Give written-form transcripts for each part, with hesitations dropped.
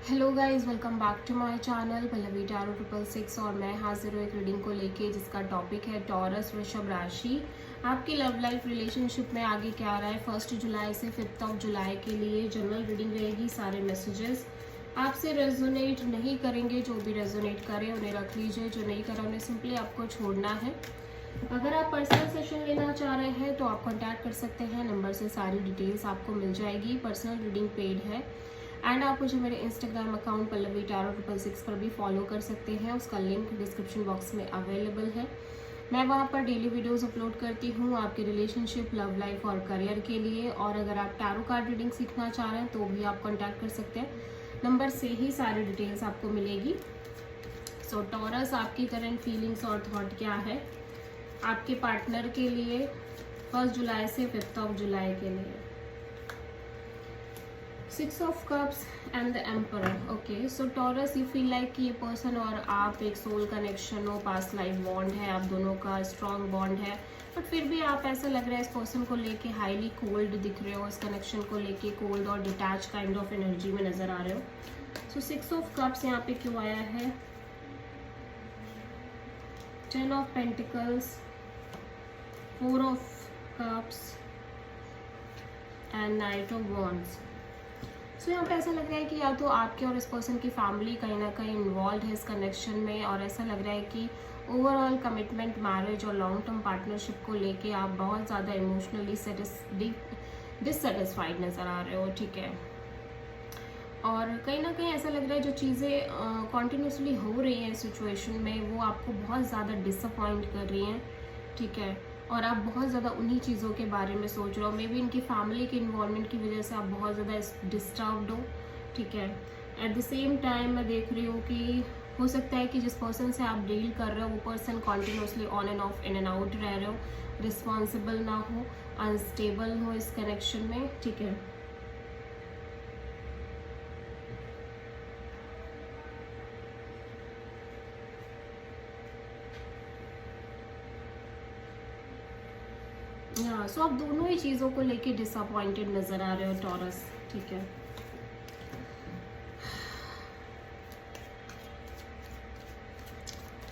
Hello guys, welcome back to my channel Pallavi tarot 666 और मैं हाजिर हूँ एक रीडिंग को लेके जिसका टॉपिक है टॉरस वृषभ राशि। आपकी लव लाइफ रिलेशनशिप में आगे क्या आ रहा है 1 जुलाई से 5 जुलाई के लिए जनरल रीडिंग रहेगी। सारे मैसेजेस आपसे रेजोनेट नहीं करेंगे, जो भी रेजोनेट करे उन्हें रख लीजिए, जो नहीं करे उन्हें सिंपली आपको छोड़ना है। अगर आप पर्सनल सेशन लेना चाह रहे हैं तो आप कॉन्टैक्ट कर सकते हैं, नंबर से सारी डिटेल्स आपको मिल जाएगी। पर्सनल रीडिंग पेड है एंड आप मुझे मेरे इंस्टाग्राम अकाउंट पल्लवी टैरो 666 पर भी फॉलो कर सकते हैं, उसका लिंक डिस्क्रिप्शन बॉक्स में अवेलेबल है। मैं वहाँ पर डेली वीडियोस अपलोड करती हूँ आपके रिलेशनशिप, लव लाइफ और करियर के लिए। और अगर आप टैरो कार्ड रीडिंग सीखना चाह रहे हैं तो भी आप कॉन्टैक्ट कर सकते हैं, नंबर से ही सारी डिटेल्स आपको मिलेगी। सो टॉरस, आपकी करंट फीलिंग्स और थॉट क्या है आपके पार्टनर के लिए 1 जुलाई से 5 जुलाई के लिए। 6 of cups and the emperor. Okay, so taurus, you feel like कि ये पर्सन और आप एक सोल कनेक्शन हो, पास्ट लाइफ बॉन्ड है, आप दोनों का स्ट्रॉन्ग बॉन्ड है, बट फिर भी आप ऐसा लग रहा है इस पर्सन को लेके हाईली कोल्ड दिख रहे हो, इस कनेक्शन को लेके कोल्ड और डिटैच काइंड ऑफ एनर्जी में नजर आ रहे हो। सो 6 ऑफ कप्स यहाँ पे क्यों आया है? 10 of pentacles, 4 of cups and knight of wands. So यहाँ पे ऐसा लग रहा है कि या तो आपके और इस पर्सन की फैमिली कहीं ना कहीं इन्वॉल्व है इस कनेक्शन में, और ऐसा लग रहा है कि ओवरऑल कमिटमेंट, मैरिज और लॉन्ग टर्म पार्टनरशिप को लेके आप बहुत ज़्यादा इमोशनली डिससेटिस्फाइड नज़र आ रहे हो, ठीक है। और कहीं ना कहीं ऐसा लग रहा है जो चीज़ें कॉन्टिन्यूसली हो रही हैं सिचुएशन में वो आपको बहुत ज़्यादा डिसअपॉइंट कर रही हैं, ठीक है। और आप बहुत ज़्यादा उन्हीं चीज़ों के बारे में सोच रहे हो, मे बी इनकी फैमिली के इन्वॉल्वमेंट की वजह से आप बहुत ज़्यादा डिस्टर्ब्ड हो, ठीक है। एट द सेम टाइम मैं देख रही हूँ कि हो सकता है कि जिस पर्सन से आप डील कर रहे हो वो person continuously on end of, in and out रह रहे हो, रिस्पॉन्सिबल ना हो, अनस्टेबल हो इस कनेक्शन में, ठीक है। हाँ, सो आप दोनों ही चीज़ों को लेके डिसअपॉइंटेड नज़र आ रहे हो टॉरस, ठीक है।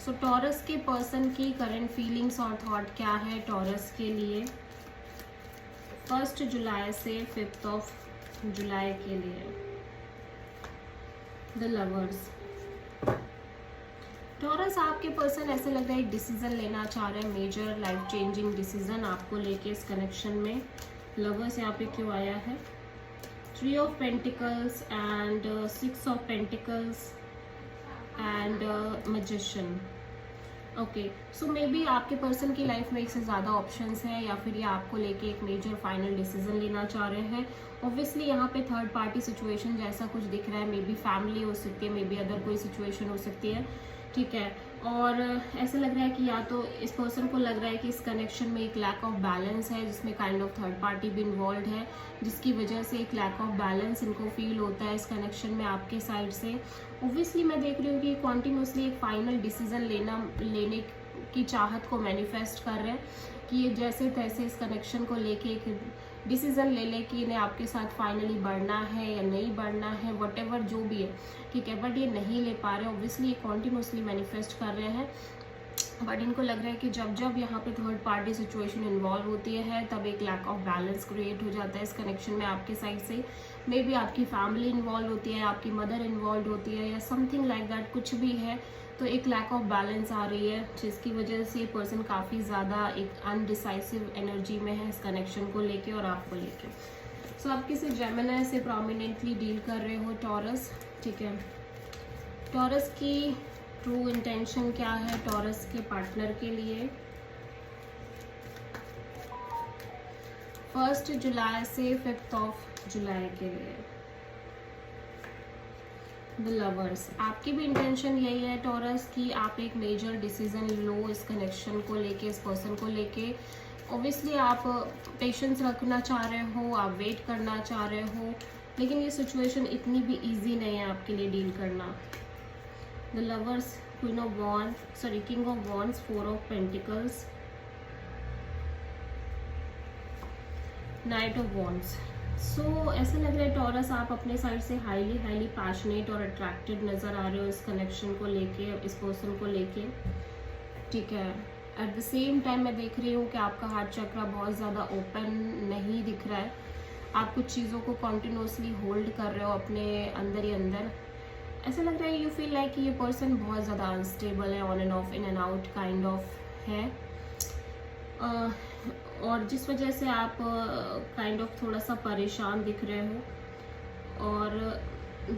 सो टॉरस के पर्सन की करंट फीलिंग्स और थॉट क्या है टॉरस के लिए 1 जुलाई से 5 जुलाई के लिए। The lovers. टॉरस, आपके पर्सन ऐसे लग रहा है एक डिसीजन लेना चाह रहे हैं, मेजर लाइफ चेंजिंग डिसीजन आपको लेके इस कनेक्शन में। लवर्स यहाँ पे क्यों आया है? 3 of pentacles and 6 of pentacles and magician. Okay, so may be आपके पर्सन की लाइफ में एक से ज़्यादा ऑप्शंस हैं, या फिर ये आपको लेके एक मेजर फाइनल डिसीजन लेना चाह रहे हैं। ऑब्वियसली यहाँ पे थर्ड पार्टी सिचुएशन जैसा कुछ दिख रहा है, मे बी फैमिली हो सकती है, मे बी अदर कोई सिचुएशन हो सकती है, ठीक है। और ऐसा लग रहा है कि या तो इस पर्सन को लग रहा है कि इस कनेक्शन में एक लैक ऑफ बैलेंस है, जिसमें काइंड ऑफ थर्ड पार्टी भी इन्वॉल्व है, जिसकी वजह से एक लैक ऑफ बैलेंस इनको फील होता है इस कनेक्शन में आपके साइड से। ऑब्वियसली मैं देख रही हूँ कि कॉन्टिन्यूसली एक फाइनल डिसीजन लेने की चाहत को मैनिफेस्ट कर रहे हैं कि ये जैसे तैसे इस कनेक्शन को लेके एक डिसीजन ले कि इन्हें आपके साथ फाइनली बढ़ना है या नहीं बढ़ना है, वटेवर जो भी है, ठीक है। बट ये नहीं ले पा रहे, ऑब्वियसली ये कॉन्टिन्यूसली मैनिफेस्ट कर रहे हैं, बट इनको लग रहा है कि जब जब यहाँ पे थर्ड पार्टी सिचुएशन इन्वॉल्व होती है तब एक लैक ऑफ बैलेंस क्रिएट हो जाता है इस कनेक्शन में आपके साइड से। मे बी आपकी फैमिली इन्वॉल्व होती है, आपकी मदर इन्वॉल्व होती है, या समथिंग लाइक दैट, कुछ भी है, तो एक लैक ऑफ बैलेंस आ रही है, जिसकी वजह से ये पर्सन काफ़ी ज़्यादा एक अनडिसाइसिव एनर्जी में है इस कनेक्शन को लेके और आपको लेके। सो आप किसी जेमिनी से प्रोमिनेंटली डील कर रहे हो टॉरस, ठीक है। टॉरस की ट्रू इंटेंशन क्या है टॉरस के पार्टनर के लिए 1 जुलाई से 5 जुलाई के लिए। द लवर्स, आपकी भी इंटेंशन यही है टॉरस कि आप एक मेजर डिसीजन लो इस कनेक्शन को लेके, इस पर्सन को लेके। ऑब्वियसली आप पेशेंस रखना चाह रहे हो, आप वेट करना चाह रहे हो, लेकिन ये सिचुएशन इतनी भी इजी नहीं है आपके लिए डील करना। The lovers, queen of wands, sorry king of wands, 4 of pentacles, knight of wands. So ऐसा लग रहा है टॉरस, आप अपने साइड से हाईली पैशनेट और अट्रैक्टेड नज़र आ रहे हो इस कनेक्शन को लेके, इस पर्सन को लेके, ठीक है। एट द सेम टाइम मैं देख रही हूँ कि आपका हार्ट चक्रा बहुत ज़्यादा ओपन नहीं दिख रहा है। आप कुछ चीज़ों को कॉन्टिन्यूसली होल्ड कर रहे हो अपने अंदर ही अंदर। ऐसा लग रहा है यू फील लाइक ये पर्सन बहुत ज़्यादा अनस्टेबल है, on end of, in and out kind of है। और जिस वजह से आप काइंड ऑफ थोड़ा सा परेशान दिख रहे हो। और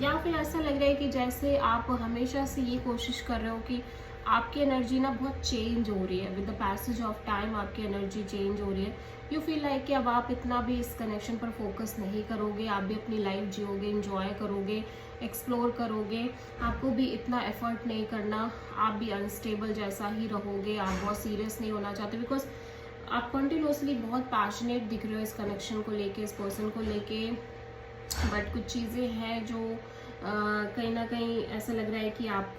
या फिर ऐसा लग रहा है कि जैसे आप हमेशा से ये कोशिश कर रहे हो कि आपकी एनर्जी ना बहुत चेंज हो रही है, with the passage of time आपकी एनर्जी चेंज हो रही है। यू फील लाइक कि अब आप इतना भी इस कनेक्शन पर फोकस नहीं करोगे, आप भी अपनी लाइफ जियोगे, इंजॉय करोगे, एक्सप्लोर करोगे, आपको भी इतना एफर्ट नहीं करना, आप भी अनस्टेबल जैसा ही रहोगे, आप बहुत सीरियस नहीं होना चाहते, बिकॉज आप कंटिन्यूसली बहुत पैशनेट दिख रहे हो इस कनेक्शन को लेके, इस पर्सन को लेके। बट कुछ चीज़ें हैं जो कहीं ना कहीं ऐसा लग रहा है कि आप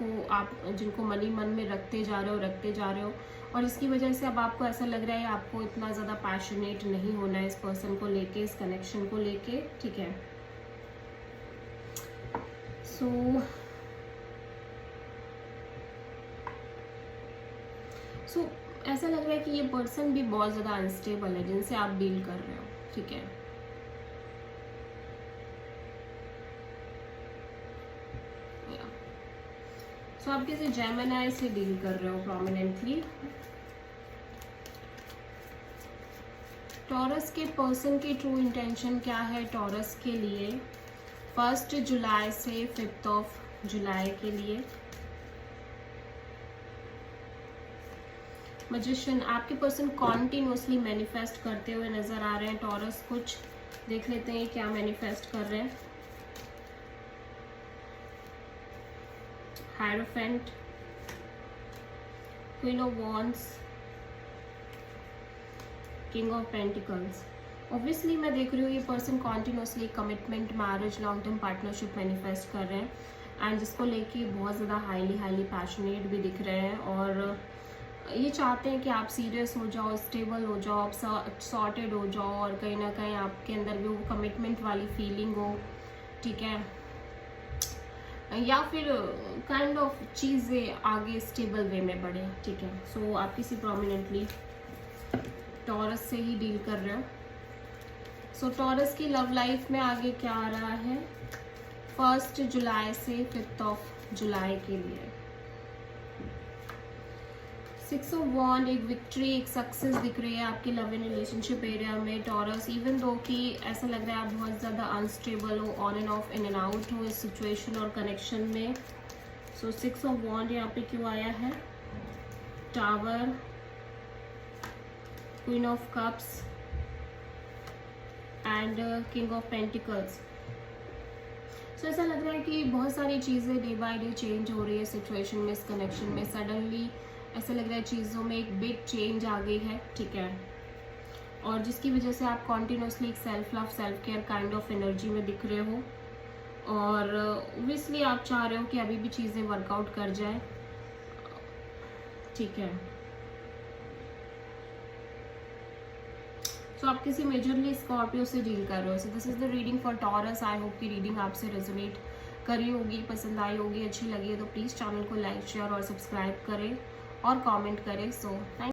जिनको मन में रखते जा रहे हो, और इसकी वजह से अब आपको ऐसा लग रहा है आपको इतना ज़्यादा पैशनेट नहीं होना है इस पर्सन को लेके, इस कनेक्शन को लेके, ठीक है। सो ऐसा लग रहा है कि ये पर्सन भी बहुत ज़्यादा अनस्टेबल है जिनसे आप डील कर रहे हो, ठीक है। सो आप किसी जेमिनी से डील कर रहे हो प्रोमिनेंटली। टॉरस के पर्सन की ट्रू इंटेंशन क्या है टॉरस के लिए 1 जुलाई से 5 जुलाई के लिए। मैजिशियन, आपके पर्सन कॉन्टिन्यूसली मैनिफेस्ट करते हुए नजर आ रहे हैं टॉरस। कुछ देख लेते हैं क्या मैनिफेस्ट कर रहे हैं। Hierophant, queen of wands, king of pentacles. Obviously मैं देख रही हूँ ये person continuously commitment, marriage, long term partnership manifest कर रहे हैं, एंड जिसको लेके बहुत ज़्यादा हाईली पैशनेट भी दिख रहे हैं, और ये चाहते हैं कि आप सीरियस हो जाओ, स्टेबल हो जाओ, आप सॉर्टेड हो जाओ, और कहीं ना कहीं आपके अंदर भी वो कमिटमेंट वाली फीलिंग हो, ठीक है। या फिर काइंड ऑफ चीज़ें आगे स्टेबल वे में बढ़े, ठीक है। सो आप किसी प्रोमिनेंटली टॉरस से ही डील कर रहे हो। सो टॉरस की लव लाइफ में आगे क्या आ रहा है 1 जुलाई से 5 जुलाई के लिए। 6 ऑफ वॉन्ड, एक विक्ट्री, एक सक्सेस दिख रही है आपके लव एंड रिलेशनशिप एरिया में टॉरस। इवन दो कि ऐसा लग रहा है आप बहुत ज़्यादा अनस्टेबल हो, on end of, in and out हो इस सिचुएशन और कनेक्शन में। सो 6 ऑफ वॉन्ड यहाँ पे क्यों आया है? Tower, queen of cups and king of pentacles. So ऐसा लग रहा है कि बहुत सारी चीज़ें डे बाय डे चेंज हो रही है सिचुएशन में, इस कनेक्शन में। सडनली ऐसा लग रहा है चीज़ों में एक बिग चेंज आ गई है, ठीक है, और जिसकी वजह से आप कॉन्टिन्यूसली एक self love, self care kind of energy में दिख रहे हो, और ऑब्वियसली आप चाह रहे हो कि अभी भी चीज़ें वर्कआउट कर जाए, ठीक है। सो आप किसी मेजरली स्कॉर्पियो से डील कर रहे हो। So this is the reading for taurus. I hope कि रीडिंग आपसे रेजोनेट करी होगी, पसंद आई होगी, अच्छी लगी है तो प्लीज़ चैनल को लाइक, शेयर और सब्सक्राइब करें और कमेंट करें। So thank